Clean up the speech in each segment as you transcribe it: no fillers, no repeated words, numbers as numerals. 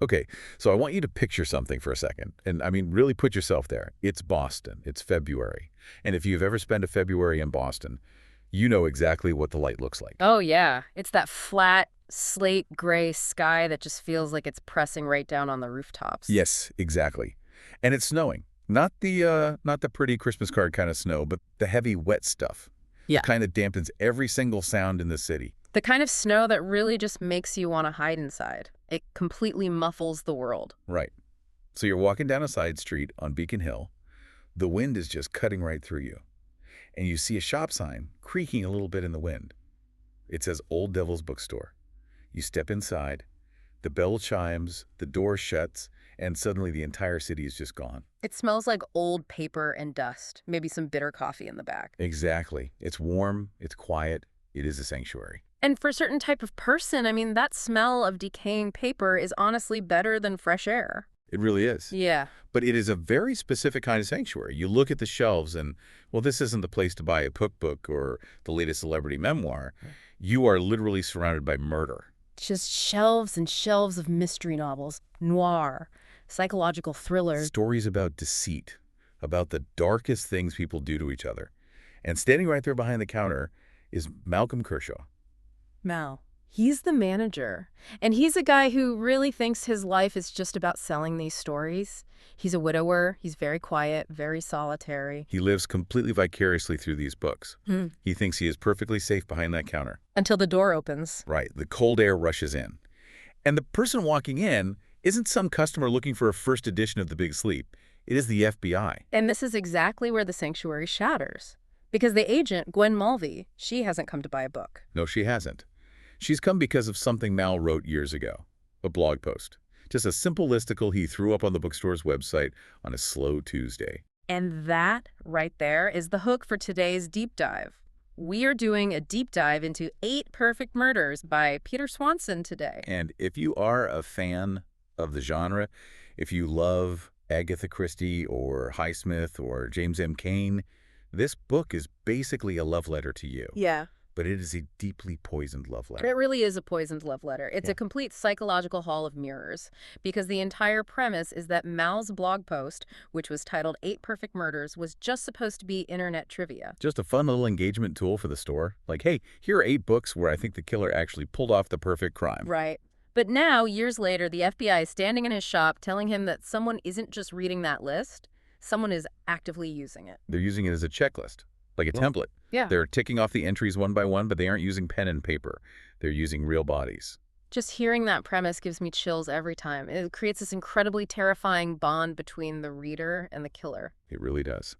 Okay, so I want you to picture something for a second. And I mean, really put yourself there. It's Boston. It's February. And if you've ever spent a February in Boston, you know exactly what the light looks like. Oh, yeah. It's that flat, slate gray sky that just feels like it's pressing right down on the rooftops. Yes, exactly. And it's snowing. Not the pretty Christmas card kind of snow, but the heavy, wet stuff. The Yeah. kind that dampens every single sound in the city. The kind of snow that really just makes you want to hide inside. It completely muffles the world. Right. So you're walking down a side street on Beacon Hill. The wind is just cutting right through you. And you see a shop sign creaking a little bit in the wind. It says Old Devil's Bookstore. You step inside, the bell chimes, the door shuts, and suddenly the entire city is just gone. It smells like old paper and dust, maybe some bitter coffee in the back. Exactly. It's warm, it's quiet, it is a sanctuary. And for a certain type of person, I mean, that smell of decaying paper is honestly better than fresh air. It really is. Yeah. But it is a very specific kind of sanctuary. You look at the shelves and, well, this isn't the place to buy a cookbook or the latest celebrity memoir. You are literally surrounded by murder. Just shelves and shelves of mystery novels, noir, psychological thrillers. Stories about deceit, about the darkest things people do to each other. And standing right there behind the counter is Malcolm Kershaw. Mal. He's the manager. And he's a guy who really thinks his life is just about selling these stories. He's a widower. He's very quiet, very solitary. He lives completely vicariously through these books. He thinks he is perfectly safe behind that counter. Until the door opens. Right, the cold air rushes in. And the person walking in isn't some customer looking for a first edition of The Big Sleep. It is the FBI. And this is exactly where the sanctuary shatters. Because the agent, Gwen Mulvey, she hasn't come to buy a book. No, she hasn't. She's come because of something Mal wrote years ago, a blog post. Just a simple listicle he threw up on the bookstore's website on a slow Tuesday. And that, right there, is the hook for today's deep dive. We are doing a deep dive into 8 Perfect Murders by Peter Swanson today. And if you are a fan of the genre, if you love Agatha Christie or Highsmith or James M. Cain, this book is basically a love letter to you. Yeah. But it is a deeply poisoned love letter. It really is a poisoned love letter. It's Yeah. a complete psychological hall of mirrors, because the entire premise is that Mal's blog post, which was titled 8 Perfect Murders, was just supposed to be internet trivia. Just a fun little engagement tool for the store. Like, hey, here are 8 books where I think the killer actually pulled off the perfect crime. Right. But now, years later, the FBI is standing in his shop telling him that someone isn't just reading that list, someone is actively using it. They're using it as a checklist, like a template. Yeah. They're ticking off the entries one by one, but they aren't using pen and paper. They're using real bodies. Just hearing that premise gives me chills every time. It creates this incredibly terrifying bond between the reader and the killer. It really does.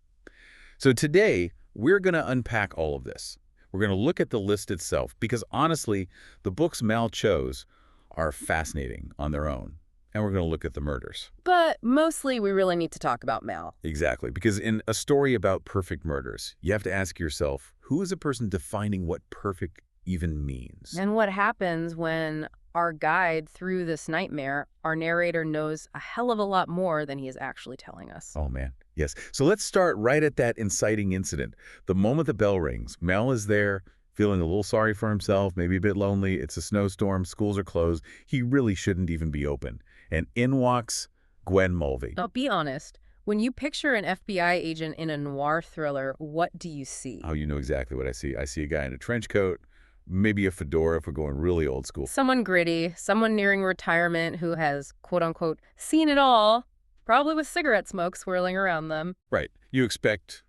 So today, we're going to unpack all of this. We're going to look at the list itself, because honestly, the books Mal chose are fascinating on their own. And we're going to look at the murders. But mostly we really need to talk about Mal. Exactly, because in a story about perfect murders, you have to ask yourself, who is a person defining what perfect even means? And what happens when our guide through this nightmare, our narrator knows a hell of a lot more than he is actually telling us. Oh, man. Yes. So let's start right at that inciting incident. The moment the bell rings, Mal is there, feeling a little sorry for himself, maybe a bit lonely. It's a snowstorm. Schools are closed. He really shouldn't even be open. And in walks Gwen Mulvey. Now, be honest. When you picture an FBI agent in a noir thriller, what do you see? Oh, you know exactly what I see. I see a guy in a trench coat, maybe a fedora if we're going really old school. Someone gritty, someone nearing retirement who has, quote-unquote, seen it all, probably with cigarette smoke swirling around them. Right. You expect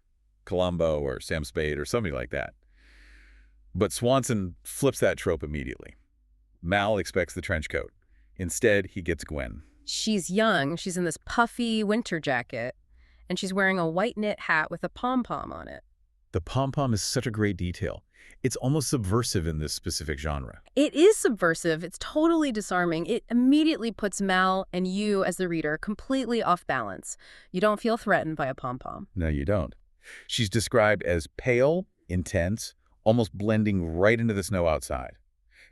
Columbo or Sam Spade or somebody like that. But Swanson flips that trope immediately. Mal expects the trench coat. Instead, he gets Gwen. She's young, she's in this puffy winter jacket, and she's wearing a white knit hat with a pom-pom on it. The pom-pom is such a great detail. It's almost subversive in this specific genre. It is subversive. It's totally disarming. It immediately puts Mal and you, as the reader, completely off balance. You don't feel threatened by a pom-pom. No, you don't. She's described as pale, intense, almost blending right into the snow outside.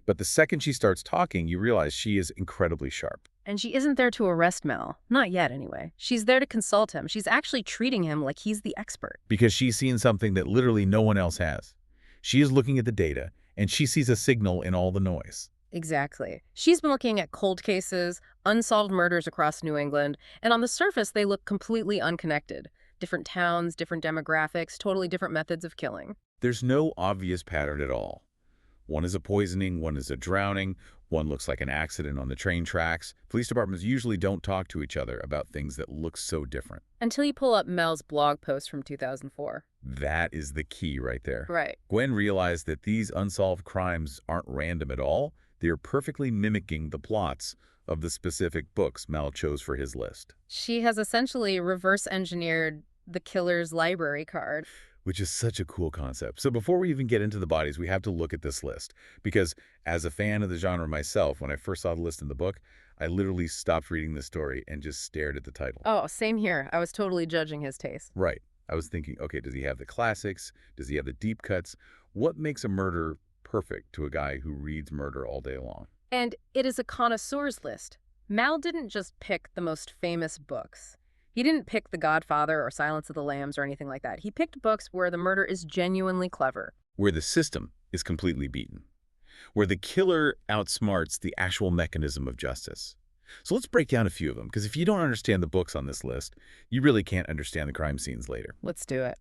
But the second she starts talking, you realize she is incredibly sharp. And she isn't there to arrest Mal. Not yet, anyway. She's there to consult him. She's actually treating him like he's the expert. Because she's seen something that literally no one else has. She is looking at the data, and she sees a signal in all the noise. Exactly. She's been looking at cold cases, unsolved murders across New England, and on the surface, they look completely unconnected. Different towns, different demographics, totally different methods of killing. There's no obvious pattern at all. One is a poisoning, one is a drowning, one looks like an accident on the train tracks. Police departments usually don't talk to each other about things that look so different. Until you pull up Mel's blog post from 2004. That is the key right there. Right. Gwen realized that these unsolved crimes aren't random at all. They're perfectly mimicking the plots of the specific books Mal chose for his list. She has essentially reverse engineered the killer's library card. Which is such a cool concept. So before we even get into the bodies, we have to look at this list. Because as a fan of the genre myself, when I first saw the list in the book, I literally stopped reading the story and just stared at the title. Oh, same here. I was totally judging his taste. Right. I was thinking, okay, does he have the classics? Does he have the deep cuts? What makes a murder perfect to a guy who reads murder all day long? And it is a connoisseur's list. Mal didn't just pick the most famous books. He didn't pick The Godfather or Silence of the Lambs or anything like that. He picked books where the murder is genuinely clever. Where the system is completely beaten. Where the killer outsmarts the actual mechanism of justice. So let's break down a few of them, because if you don't understand the books on this list, you really can't understand the crime scenes later. Let's do it.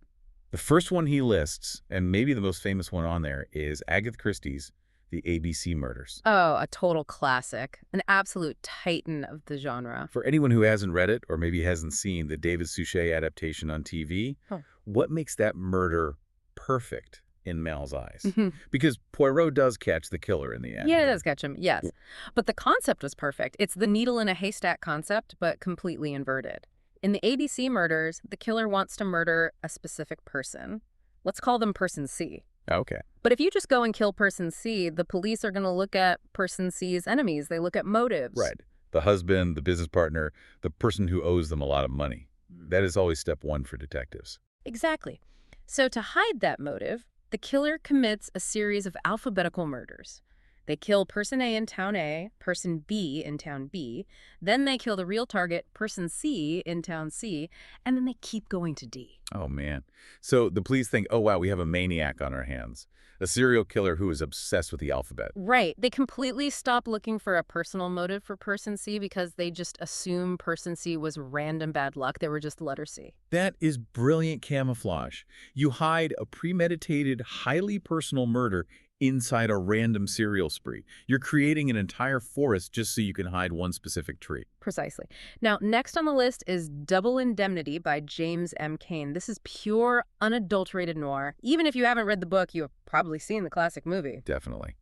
The first one he lists, and maybe the most famous one on there, is Agatha Christie's The ABC Murders. Oh, a total classic. An absolute titan of the genre. For anyone who hasn't read it, or maybe hasn't seen the David Suchet adaptation on TV, what makes that murder perfect in Mal's eyes? Because Poirot does catch the killer in the end. Yeah, it does catch him, yes. But the concept was perfect. It's the needle in a haystack concept, but completely inverted. In the ABC Murders, the killer wants to murder a specific person. Let's call them Person C. Okay. But if you just go and kill Person C, the police are going to look at Person C's enemies. They look at motives. Right. The husband, the business partner, the person who owes them a lot of money. That is always step one for detectives. Exactly. So to hide that motive, the killer commits a series of alphabetical murders. They kill Person A in Town A, Person B in Town B, then they kill the real target, Person C in Town C, and then they keep going to D. Oh, man. So the police think, oh, wow, we have a maniac on our hands. A serial killer who is obsessed with the alphabet. Right. They completely stop looking for a personal motive for Person C because they just assume Person C was random bad luck. They were just letter C. That is brilliant camouflage. You hide a premeditated, highly personal murder inside a random serial spree. You're creating an entire forest just so you can hide one specific tree. Precisely. Now, next on the list is Double Indemnity by James M. Cain. This is pure, unadulterated noir. Even if you haven't read the book, you have probably seen the classic movie. Definitely.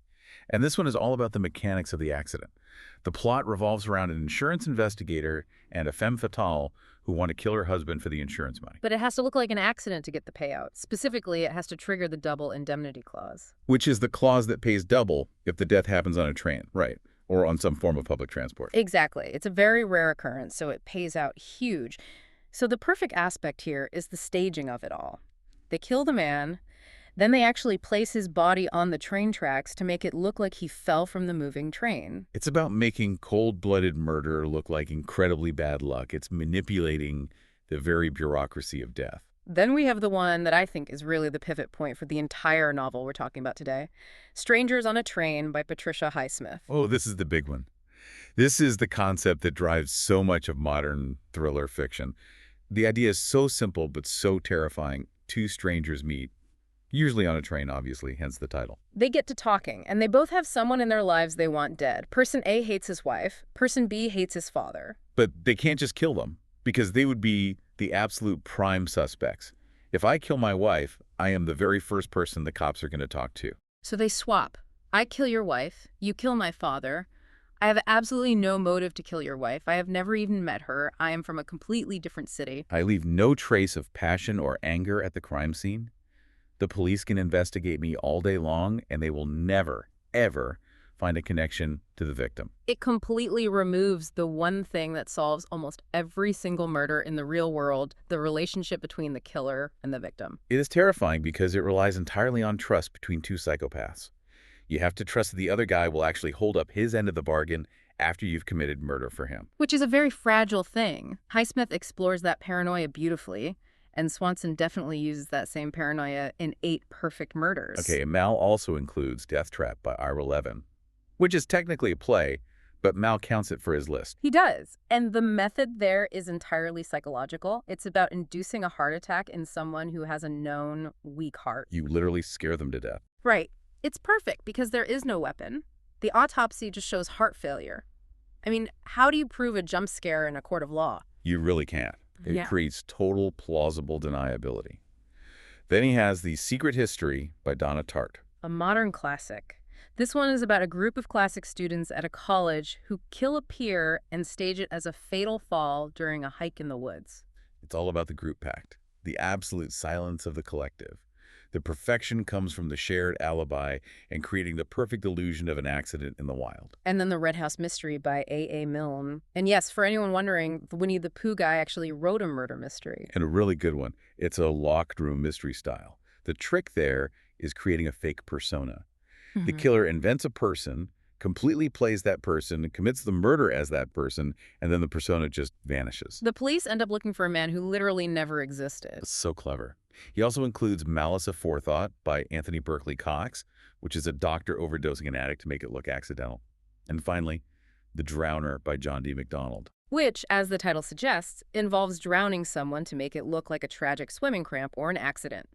And this one is all about the mechanics of the accident. The plot revolves around an insurance investigator and a femme fatale who want to kill her husband for the insurance money. But it has to look like an accident to get the payout. Specifically, it has to trigger the double indemnity clause. Which is the clause that pays double if the death happens on a train, right? Or on some form of public transport. Exactly. It's a very rare occurrence, so it pays out huge. So the perfect aspect here is the staging of it all. They kill the man, then they actually place his body on the train tracks to make it look like he fell from the moving train. It's about making cold-blooded murder look like incredibly bad luck. It's manipulating the very bureaucracy of death. Then we have the one that I think is really the pivot point for the entire novel we're talking about today. Strangers on a Train by Patricia Highsmith. Oh, this is the big one. This is the concept that drives so much of modern thriller fiction. The idea is so simple but so terrifying. Two strangers meet. Usually on a train, obviously, hence the title. They get to talking, and they both have someone in their lives they want dead. Person A hates his wife. Person B hates his father. But they can't just kill them, because they would be the absolute prime suspects. If I kill my wife, I am the very first person the cops are going to talk to. So they swap. I kill your wife. You kill my father. I have absolutely no motive to kill your wife. I have never even met her. I am from a completely different city. I leave no trace of passion or anger at the crime scene. The police can investigate me all day long, and they will never, ever find a connection to the victim. It completely removes the one thing that solves almost every single murder in the real world, the relationship between the killer and the victim. It is terrifying because it relies entirely on trust between two psychopaths. You have to trust that the other guy will actually hold up his end of the bargain after you've committed murder for him. Which is a very fragile thing. Highsmith explores that paranoia beautifully. And Swanson definitely uses that same paranoia in 8 Perfect Murders. Okay, and Mal also includes Death Trap by Ira Levin, which is technically a play, but Mal counts it for his list. He does. And the method there is entirely psychological. It's about inducing a heart attack in someone who has a known weak heart. You literally scare them to death. Right. It's perfect because there is no weapon. The autopsy just shows heart failure. I mean, how do you prove a jump scare in a court of law? You really can't. It Yeah. creates total plausible deniability. Then he has The Secret History by Donna Tartt. A modern classic. This one is about a group of classic students at a college who kill a peer and stage it as a fatal fall during a hike in the woods. It's all about the group pact, the absolute silence of the collective. The perfection comes from the shared alibi and creating the perfect illusion of an accident in the wild. And then The Red House Mystery by A.A. Milne. And yes, for anyone wondering, the Winnie the Pooh guy actually wrote a murder mystery. And a really good one. It's a locked room mystery style. The trick there is creating a fake persona. The killer invents a person, completely plays that person, commits the murder as that person, and then the persona just vanishes. The police end up looking for a man who literally never existed. It's so clever. He also includes Malice Aforethought by Anthony Berkeley Cox, which is a doctor overdosing an addict to make it look accidental. And finally, The Drowner by John D. MacDonald. Which, as the title suggests, involves drowning someone to make it look like a tragic swimming cramp or an accident.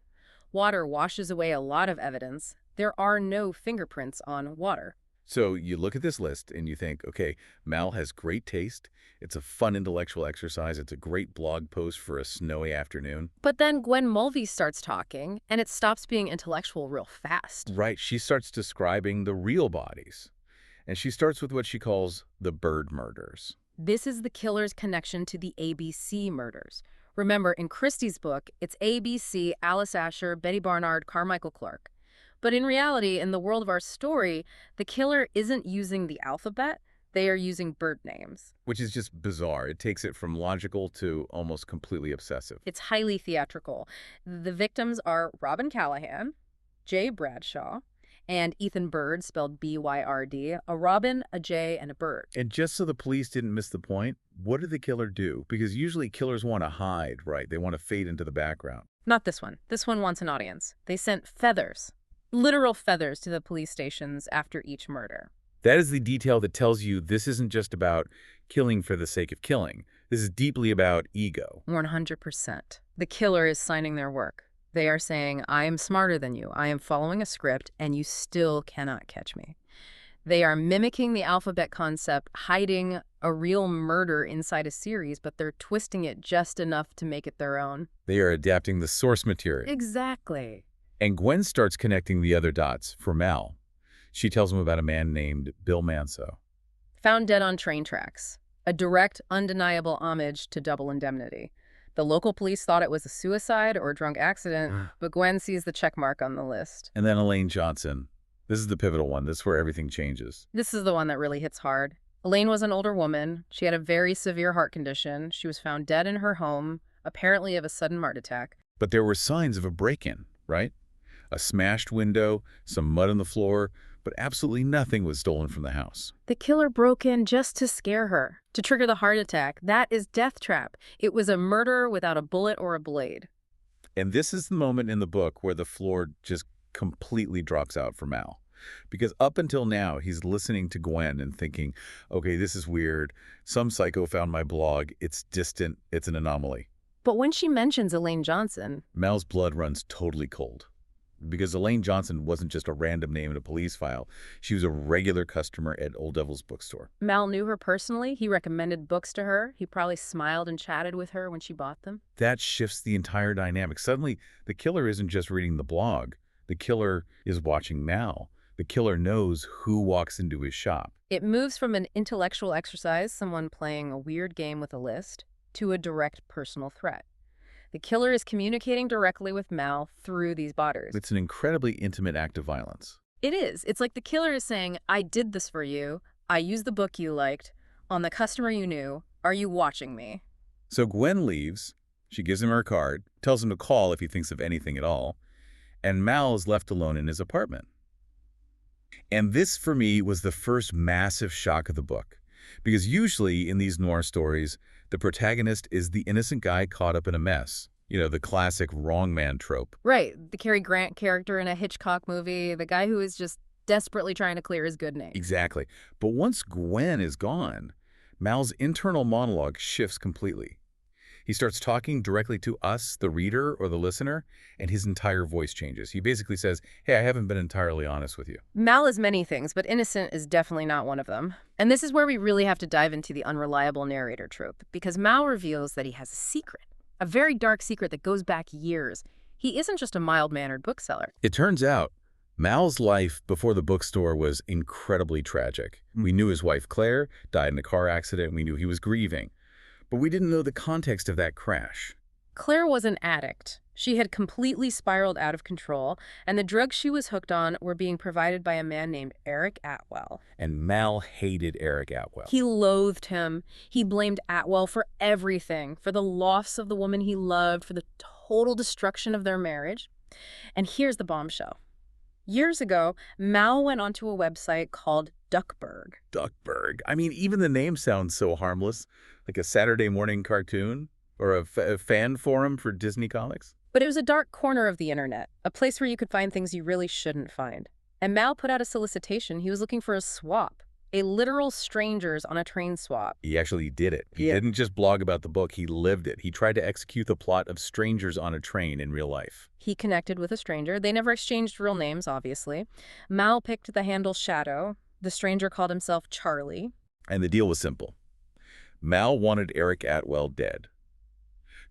Water washes away a lot of evidence. There are no fingerprints on water. So you look at this list and you think, okay, Mal has great taste. It's a fun intellectual exercise. It's a great blog post for a snowy afternoon. But then Gwen Mulvey starts talking, and it stops being intellectual real fast. Right. She starts describing the real bodies. And she starts with what she calls the bird murders. This is the killer's connection to the ABC murders. Remember, in Christie's book, it's ABC, Alice Asher, Betty Barnard, Carmichael Clark. But in reality, in the world of our story, the killer isn't using the alphabet. They are using bird names. Which is just bizarre. It takes it from logical to almost completely obsessive. It's highly theatrical. The victims are Robin Callahan, Jay Bradshaw, and Ethan Bird, spelled B-Y-R-D, a robin, a jay, and a bird. And just so the police didn't miss the point, what did the killer do? Because usually killers want to hide, right? They want to fade into the background. Not this one. This one wants an audience. They sent feathers. Literal feathers to the police stations after each murder. That is the detail that tells you this isn't just about killing for the sake of killing. This is deeply about ego. 100%. The killer is signing their work. They are saying, I am smarter than you. I am following a script, and you still cannot catch me. They are mimicking the alphabet concept, hiding a real murder inside a series, but they're twisting it just enough to make it their own. They are adapting the source material. Exactly. And Gwen starts connecting the other dots for Mal. She tells him about a man named Bill Manso. Found dead on train tracks. A direct, undeniable homage to Double Indemnity. The local police thought it was a suicide or a drunk accident, but Gwen sees the check mark on the list. And then Elaine Johnson. This is the pivotal one. This is where everything changes. This is the one that really hits hard. Elaine was an older woman. She had a very severe heart condition. She was found dead in her home, apparently of a sudden heart attack. But there were signs of a break-in, right? A smashed window, some mud on the floor, but absolutely nothing was stolen from the house. The killer broke in just to scare her, to trigger the heart attack. That is death trap. It was a murder without a bullet or a blade. And this is the moment in the book where the floor just completely drops out for Mal. Because up until now, he's listening to Gwen and thinking, okay, this is weird. Some psycho found my blog. It's distant. It's an anomaly. But when she mentions Elaine Johnson, Mal's blood runs totally cold. Because Elaine Johnson wasn't just a random name in a police file. She was a regular customer at Old Devil's bookstore. Mal knew her personally. He recommended books to her. He probably smiled and chatted with her when she bought them. That shifts the entire dynamic. Suddenly, the killer isn't just reading the blog. The killer is watching Mal. The killer knows who walks into his shop. It moves from an intellectual exercise, someone playing a weird game with a list, to a direct personal threat. The killer is communicating directly with Mal through these botters. It's an incredibly intimate act of violence. It is. It's like the killer is saying, I did this for you. I used the book you liked. On the customer you knew. Are you watching me? So Gwen leaves. She gives him her card, tells him to call if he thinks of anything at all. And Mal is left alone in his apartment. And this, for me, was the first massive shock of the book. Because usually in these noir stories, the protagonist is the innocent guy caught up in a mess. You know, the classic wrong man trope. Right. The Cary Grant character in a Hitchcock movie, the guy who is just desperately trying to clear his good name. Exactly. But once Gwen is gone, Mal's internal monologue shifts completely. He starts talking directly to us, the reader or the listener, and his entire voice changes. He basically says, hey, I haven't been entirely honest with you. Mal is many things, but innocent is definitely not one of them. And this is where we really have to dive into the unreliable narrator trope, because Mal reveals that he has a secret, a very dark secret that goes back years. He isn't just a mild-mannered bookseller. It turns out, Mal's life before the bookstore was incredibly tragic. We knew his wife, Claire, died in a car accident. We knew he was grieving. But we didn't know the context of that crash. Claire was an addict. She had completely spiraled out of control, and the drugs she was hooked on were being provided by a man named Eric Atwell. And Mal hated Eric Atwell. He loathed him. He blamed Atwell for everything, for the loss of the woman he loved, for the total destruction of their marriage. And here's the bombshell. Years ago, Mal went onto a website called Duckburg. Duckburg. I mean, even the name sounds so harmless, like a Saturday morning cartoon or a fan forum for Disney comics. But it was a dark corner of the internet, a place where you could find things you really shouldn't find. And Mal put out a solicitation. He was looking for a swap, a literal strangers on a train swap. He actually did it. He didn't just blog about the book, he lived it. He tried to execute the plot of Strangers on a Train in real life. He connected with a stranger. They never exchanged real names, obviously. Mal picked the handle Shadow. The stranger called himself Charlie. And the deal was simple. Mal wanted Eric Atwell dead.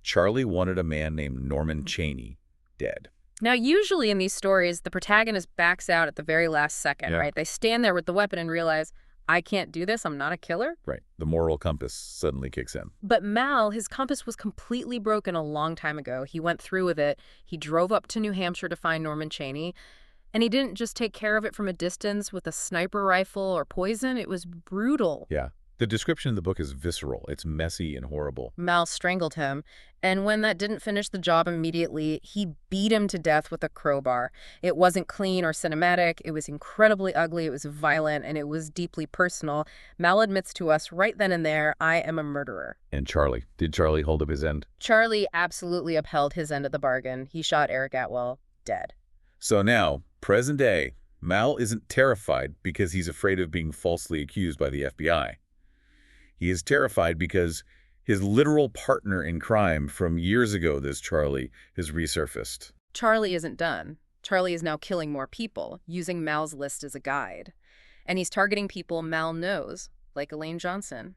Charlie wanted a man named Norman Chaney dead. Now, usually in these stories, the protagonist backs out at the very last second, right? They stand there with the weapon and realize, I can't do this, I'm not a killer. Right. The moral compass suddenly kicks in. But Mal, his compass was completely broken a long time ago. He went through with it. He drove up to New Hampshire to find Norman Chaney. And he didn't just take care of it from a distance with a sniper rifle or poison. It was brutal. Yeah. The description in the book is visceral. It's messy and horrible. Mal strangled him, and when that didn't finish the job immediately, he beat him to death with a crowbar. It wasn't clean or cinematic. It was incredibly ugly. It was violent, and it was deeply personal. Mal admits to us right then and there, I am a murderer. And Charlie? Did Charlie hold up his end? Charlie absolutely upheld his end of the bargain. He shot Eric Atwell dead. So now, present day, Mal isn't terrified because he's afraid of being falsely accused by the FBI. He is terrified because his literal partner in crime from years ago, this Charlie, has resurfaced. Charlie isn't done. Charlie is now killing more people, using Mal's list as a guide. And he's targeting people Mal knows, like Elaine Johnson.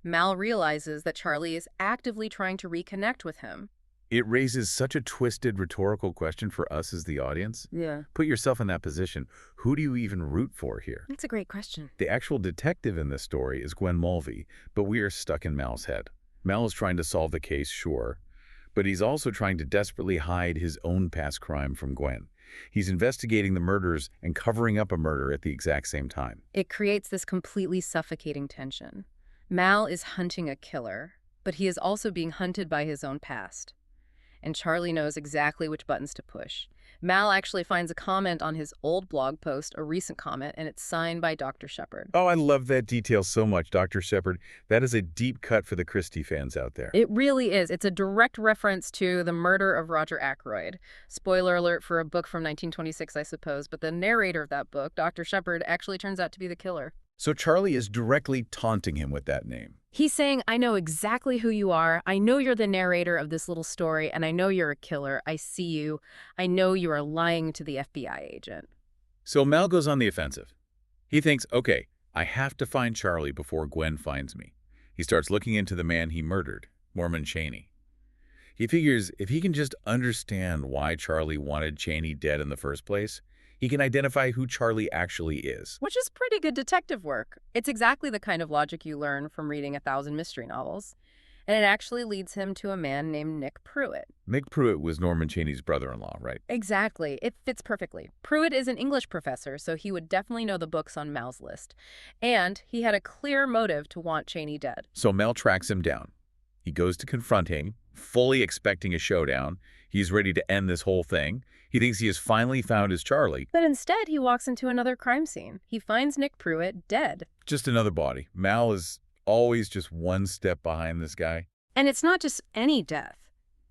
Mal realizes that Charlie is actively trying to reconnect with him. It raises such a twisted rhetorical question for us as the audience. Yeah. Put yourself in that position. Who do you even root for here? That's a great question. The actual detective in this story is Gwen Mulvey, but we are stuck in Mal's head. Mal is trying to solve the case, sure, but he's also trying to desperately hide his own past crime from Gwen. He's investigating the murders and covering up a murder at the exact same time. It creates this completely suffocating tension. Mal is hunting a killer, but he is also being hunted by his own past. And Charlie knows exactly which buttons to push. Mal actually finds a comment on his old blog post, a recent comment, and it's signed by Dr. Shepard. Oh, I love that detail so much, Dr. Shepard. That is a deep cut for the Christie fans out there. It really is. It's a direct reference to the murder of Roger Ackroyd. Spoiler alert for a book from 1926, I suppose, but the narrator of that book, Dr. Shepard, actually turns out to be the killer. So Charlie is directly taunting him with that name. He's saying, I know exactly who you are. I know you're the narrator of this little story, and I know you're a killer. I see you. I know you are lying to the FBI agent. So Mal goes on the offensive. He thinks, okay, I have to find Charlie before Gwen finds me. He starts looking into the man he murdered, Norman Chaney. He figures if he can just understand why Charlie wanted Chaney dead in the first place, he can identify who Charlie actually is. Which is pretty good detective work. It's exactly the kind of logic you learn from reading 1,000 mystery novels. And it actually leads him to a man named Nick Pruitt. Nick Pruitt was Norman Chaney's brother-in-law, right? Exactly. It fits perfectly. Pruitt is an English professor, so he would definitely know the books on Mal's list. And he had a clear motive to want Chaney dead. So Mal tracks him down. He goes to confront him, fully expecting a showdown. He's ready to end this whole thing. He thinks he has finally found his Charlie. But instead, he walks into another crime scene. He finds Nick Pruitt dead. Just another body. Mal is always just one step behind this guy. And it's not just any death.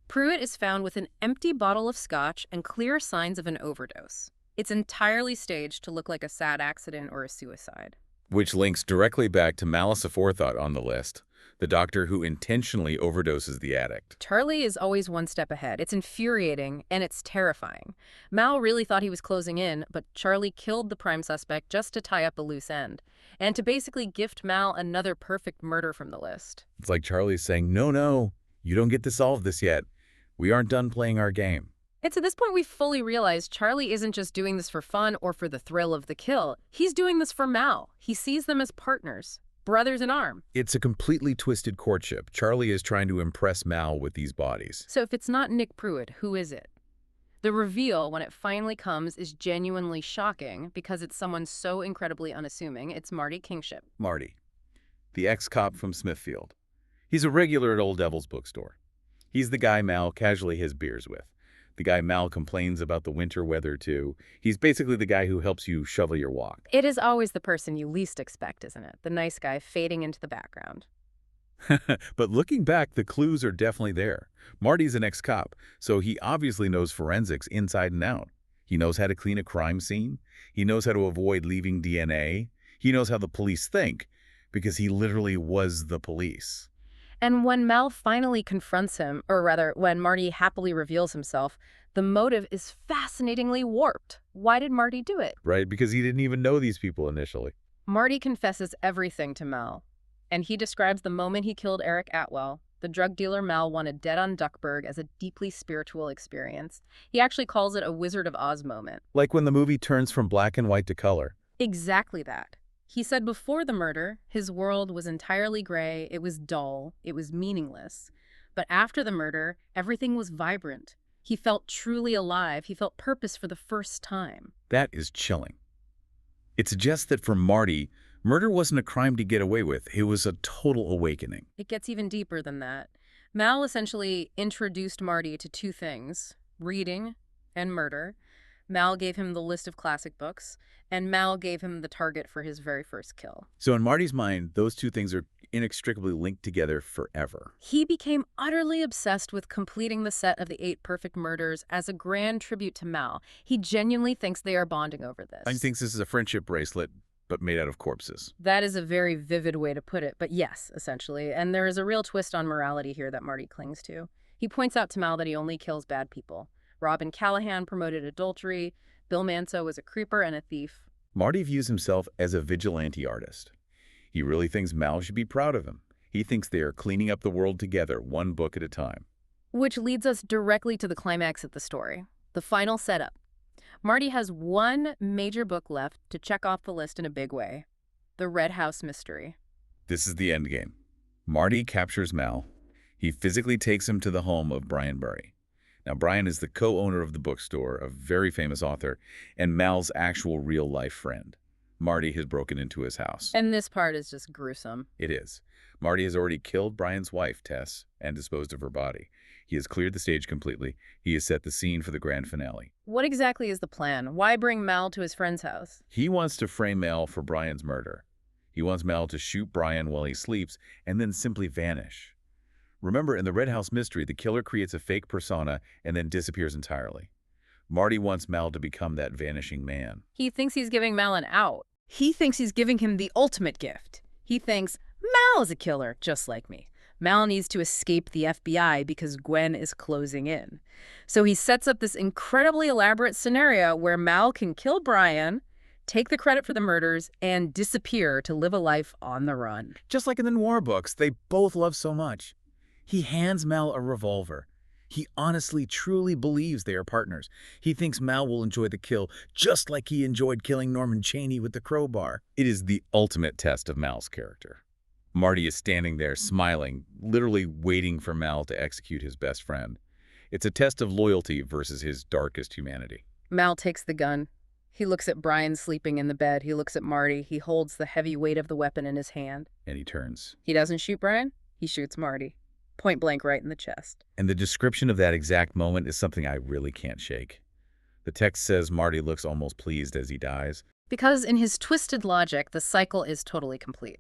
Pruitt is found with an empty bottle of scotch and clear signs of an overdose. It's entirely staged to look like a sad accident or a suicide. Which links directly back to malice aforethought on the list, the doctor who intentionally overdoses the addict. Charlie is always one step ahead. It's infuriating and it's terrifying. Mal really thought he was closing in, but Charlie killed the prime suspect just to tie up a loose end, and to basically gift Mal another perfect murder from the list. It's like Charlie's saying, no, no, you don't get to solve this yet. We aren't done playing our game. It's at this point we fully realize Charlie isn't just doing this for fun or for the thrill of the kill. He's doing this for Mal. He sees them as partners, brothers in arms. It's a completely twisted courtship. Charlie is trying to impress Mal with these bodies. So if it's not Nick Pruitt, who is it? The reveal, when it finally comes, is genuinely shocking because it's someone so incredibly unassuming. It's Marty Kingship. Marty, the ex-cop from Smithfield. He's a regular at Old Devil's bookstore. He's the guy Mal casually has beers with. The guy Mal complains about the winter weather to. He's basically the guy who helps you shovel your walk. It is always the person you least expect, isn't it? The nice guy fading into the background. But looking back, the clues are definitely there. Marty's an ex-cop, so he obviously knows forensics inside and out. He knows how to clean a crime scene. He knows how to avoid leaving DNA. He knows how the police think, because he literally was the police. And when Mal finally confronts him, or rather, when Marty happily reveals himself, the motive is fascinatingly warped. Why did Marty do it? Right, because he didn't even know these people initially. Marty confesses everything to Mal, and he describes the moment he killed Eric Atwell, the drug dealer Mal wanted dead on Duckburg, as a deeply spiritual experience. He actually calls it a Wizard of Oz moment. Like when the movie turns from black and white to color. Exactly that. He said before the murder, his world was entirely gray, it was dull, it was meaningless. But after the murder, everything was vibrant. He felt truly alive. He felt purpose for the first time. That is chilling. It suggests that for Marty, murder wasn't a crime to get away with. It was a total awakening. It gets even deeper than that. Mal essentially introduced Marty to two things, reading and murder. Mal gave him the list of classic books, and Mal gave him the target for his very first kill. So in Marty's mind, those two things are inextricably linked together forever. He became utterly obsessed with completing the set of the 8 perfect murders as a grand tribute to Mal. He genuinely thinks they are bonding over this. He thinks this is a friendship bracelet, but made out of corpses. That is a very vivid way to put it, but yes, essentially. And there is a real twist on morality here that Marty clings to. He points out to Mal that he only kills bad people. Robin Callahan promoted adultery. Bill Manso was a creeper and a thief. Marty views himself as a vigilante artist. He really thinks Mal should be proud of him. He thinks they are cleaning up the world together, one book at a time. Which leads us directly to the climax of the story, the final setup. Marty has one major book left to check off the list in a big way, the Red House Mystery. This is the endgame. Marty captures Mal. He physically takes him to the home of Brian Burry. Now, Brian is the co-owner of the bookstore, a very famous author, and Mal's actual real-life friend. Marty has broken into his house. And this part is just gruesome. It is. Marty has already killed Brian's wife, Tess, and disposed of her body. He has cleared the stage completely. He has set the scene for the grand finale. What exactly is the plan? Why bring Mal to his friend's house? He wants to frame Mal for Brian's murder. He wants Mal to shoot Brian while he sleeps and then simply vanish. Remember, in the Red House Mystery, the killer creates a fake persona and then disappears entirely. Marty wants Mal to become that vanishing man. He thinks he's giving Mal an out. He thinks he's giving him the ultimate gift. He thinks, Mal is a killer, just like me. Mal needs to escape the FBI because Gwen is closing in. So he sets up this incredibly elaborate scenario where Mal can kill Brian, take the credit for the murders, and disappear to live a life on the run. Just like in the noir books they both love so much. He hands Mal a revolver. He honestly, truly believes they are partners. He thinks Mal will enjoy the kill, just like he enjoyed killing Norman Chaney with the crowbar. It is the ultimate test of Mal's character. Marty is standing there, smiling, literally waiting for Mal to execute his best friend. It's a test of loyalty versus his darkest humanity. Mal takes the gun. He looks at Brian sleeping in the bed. He looks at Marty. He holds the heavy weight of the weapon in his hand. And he turns. He doesn't shoot Brian. He shoots Marty. Point blank right in the chest. And the description of that exact moment is something I really can't shake. The text says Marty looks almost pleased as he dies. Because in his twisted logic, the cycle is totally complete.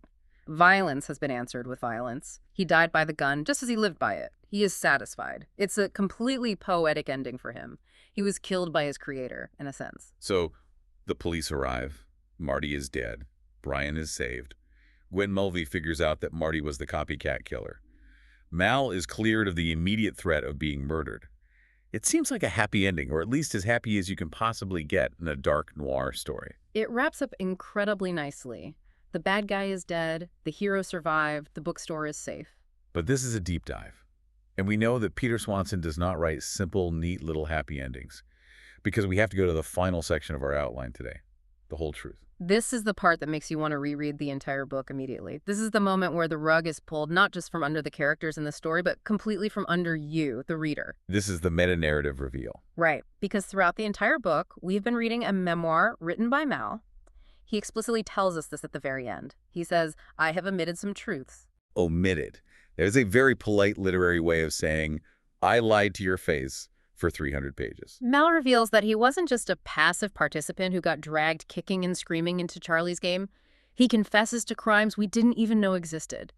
Violence has been answered with violence. He died by the gun just as he lived by it. He is satisfied. It's a completely poetic ending for him. He was killed by his creator, in a sense. So the police arrive. Marty is dead. Brian is saved. Gwen Mulvey figures out that Marty was the copycat killer. Mal is cleared of the immediate threat of being murdered. It seems like a happy ending, or at least as happy as you can possibly get in a dark noir story. It wraps up incredibly nicely. The bad guy is dead, the hero survived, the bookstore is safe. But this is a deep dive. And we know that Peter Swanson does not write simple, neat little happy endings, because we have to go to the final section of our outline today, the whole truth. This is the part that makes you want to reread the entire book immediately. This is the moment where the rug is pulled not just from under the characters in the story, but completely from under you, the reader. This is the meta-narrative reveal. Right, because throughout the entire book, we've been reading a memoir written by Mal. He explicitly tells us this at the very end. He says, I have omitted some truths. Omitted. There's a very polite literary way of saying, I lied to your face for 300 pages. Mal reveals that he wasn't just a passive participant who got dragged kicking and screaming into Charlie's game. He confesses to crimes we didn't even know existed.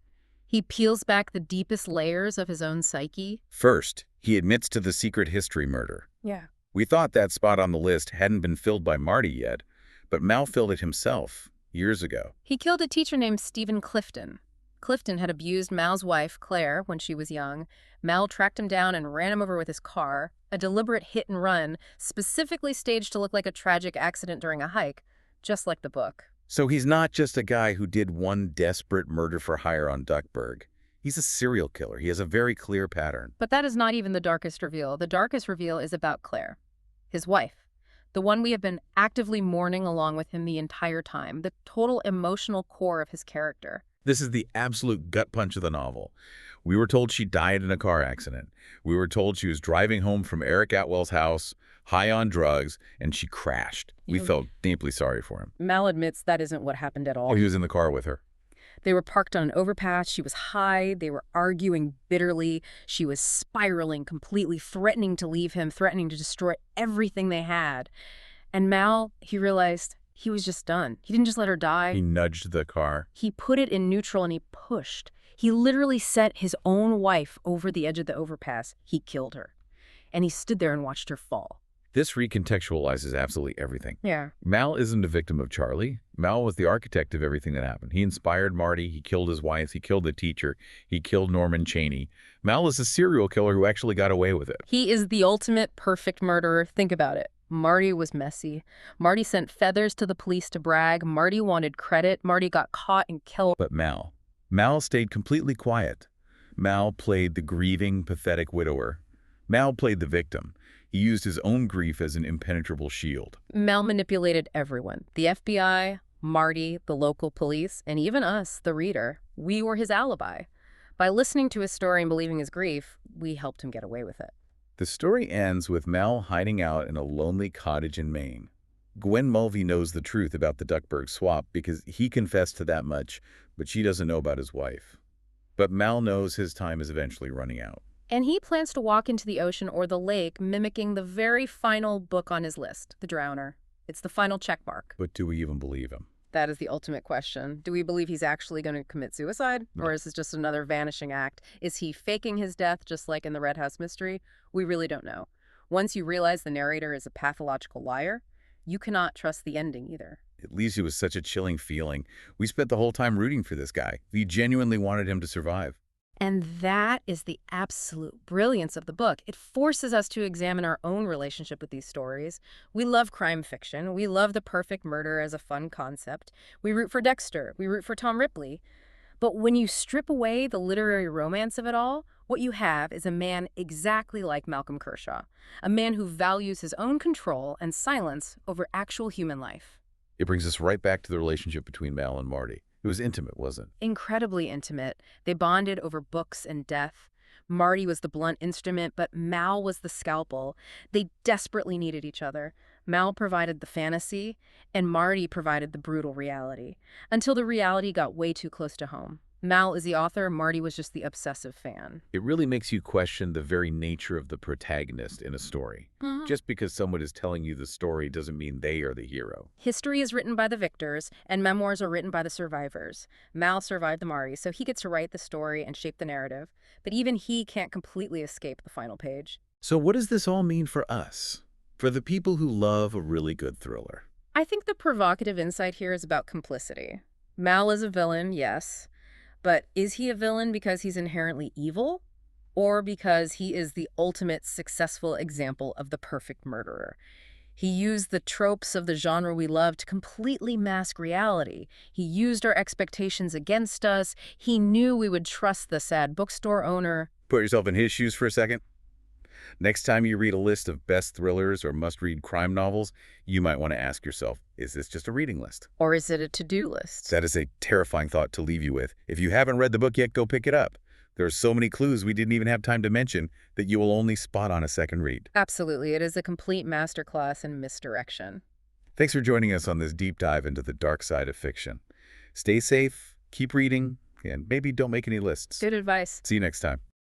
He peels back the deepest layers of his own psyche. First, he admits to the secret history murder. Yeah. We thought that spot on the list hadn't been filled by Marty yet, but Mal filled it himself years ago. He killed a teacher named Stephen Clifton. Clifton had abused Mal's wife, Claire, when she was young. Mal tracked him down and ran him over with his car, a deliberate hit and run, specifically staged to look like a tragic accident during a hike, just like the book. So he's not just a guy who did one desperate murder for hire on Duckburg. He's a serial killer. He has a very clear pattern. But that is not even the darkest reveal. The darkest reveal is about Claire, his wife, the one we have been actively mourning along with him the entire time, the total emotional core of his character. This is the absolute gut punch of the novel. We were told she died in a car accident. We were told she was driving home from Eric Atwell's house, high on drugs, and she crashed. We felt deeply sorry for him. Mal admits that isn't what happened at all. Oh, he was in the car with her. They were parked on an overpass. She was high. They were arguing bitterly. She was spiraling, completely threatening to leave him, threatening to destroy everything they had. And Mal, he realized he was just done. He didn't just let her die. He nudged the car. He put it in neutral and he pushed. He literally set his own wife over the edge of the overpass. He killed her. And he stood there and watched her fall. This recontextualizes absolutely everything. Yeah. Mal isn't a victim of Charlie. Mal was the architect of everything that happened. He inspired Marty. He killed his wife. He killed the teacher. He killed Norman Chaney. Mal is a serial killer who actually got away with it. He is the ultimate perfect murderer. Think about it. Marty was messy. Marty sent feathers to the police to brag. Marty wanted credit. Marty got caught and killed. But Mal stayed completely quiet. Mal played the grieving, pathetic widower. Mal played the victim. He used his own grief as an impenetrable shield. Mal manipulated everyone. The FBI, Marty, the local police, and even us, the reader. We were his alibi. By listening to his story and believing his grief, we helped him get away with it. The story ends with Mal hiding out in a lonely cottage in Maine. Gwen Mulvey knows the truth about the Duckburg swap because he confessed to that much, but she doesn't know about his wife. But Mal knows his time is eventually running out. And he plans to walk into the ocean or the lake, mimicking the very final book on his list, The Drowner. It's the final checkmark. But do we even believe him? That is the ultimate question. Do we believe he's actually going to commit suicide? No. Or is this just another vanishing act? Is he faking his death just like in the Red House mystery? We really don't know. Once you realize the narrator is a pathological liar, you cannot trust the ending either. At least it was such a chilling feeling. We spent the whole time rooting for this guy. We genuinely wanted him to survive. And that is the absolute brilliance of the book. It forces us to examine our own relationship with these stories. We love crime fiction. We love the perfect murder as a fun concept. We root for Dexter. We root for Tom Ripley. But when you strip away the literary romance of it all, what you have is a man exactly like Malcolm Kershaw, a man who values his own control and silence over actual human life. It brings us right back to the relationship between Mal and Marty. It was intimate, wasn't it? Incredibly intimate. They bonded over books and death. Marty was the blunt instrument, but Mal was the scalpel. They desperately needed each other. Mal provided the fantasy, and Marty provided the brutal reality, until the reality got way too close to home. Mal is the author, Marty was just the obsessive fan. It really makes you question the very nature of the protagonist in a story. Just because someone is telling you the story doesn't mean they are the hero. History is written by the victors, and memoirs are written by the survivors. Mal survived the Marty, so he gets to write the story and shape the narrative. But even he can't completely escape the final page. So what does this all mean for us? For the people who love a really good thriller. I think the provocative insight here is about complicity. Mal is a villain, yes, but is he a villain because he's inherently evil? Or because he is the ultimate successful example of the perfect murderer? He used the tropes of the genre we love to completely mask reality. He used our expectations against us. He knew we would trust the sad bookstore owner. Put yourself in his shoes for a second. Next time you read a list of best thrillers or must-read crime novels, you might want to ask yourself, is this just a reading list? Or is it a to-do list? That is a terrifying thought to leave you with. If you haven't read the book yet, go pick it up. There are so many clues we didn't even have time to mention that you will only spot on a second read. Absolutely. It is a complete masterclass in misdirection. Thanks for joining us on this deep dive into the dark side of fiction. Stay safe, keep reading, and maybe don't make any lists. Good advice. See you next time.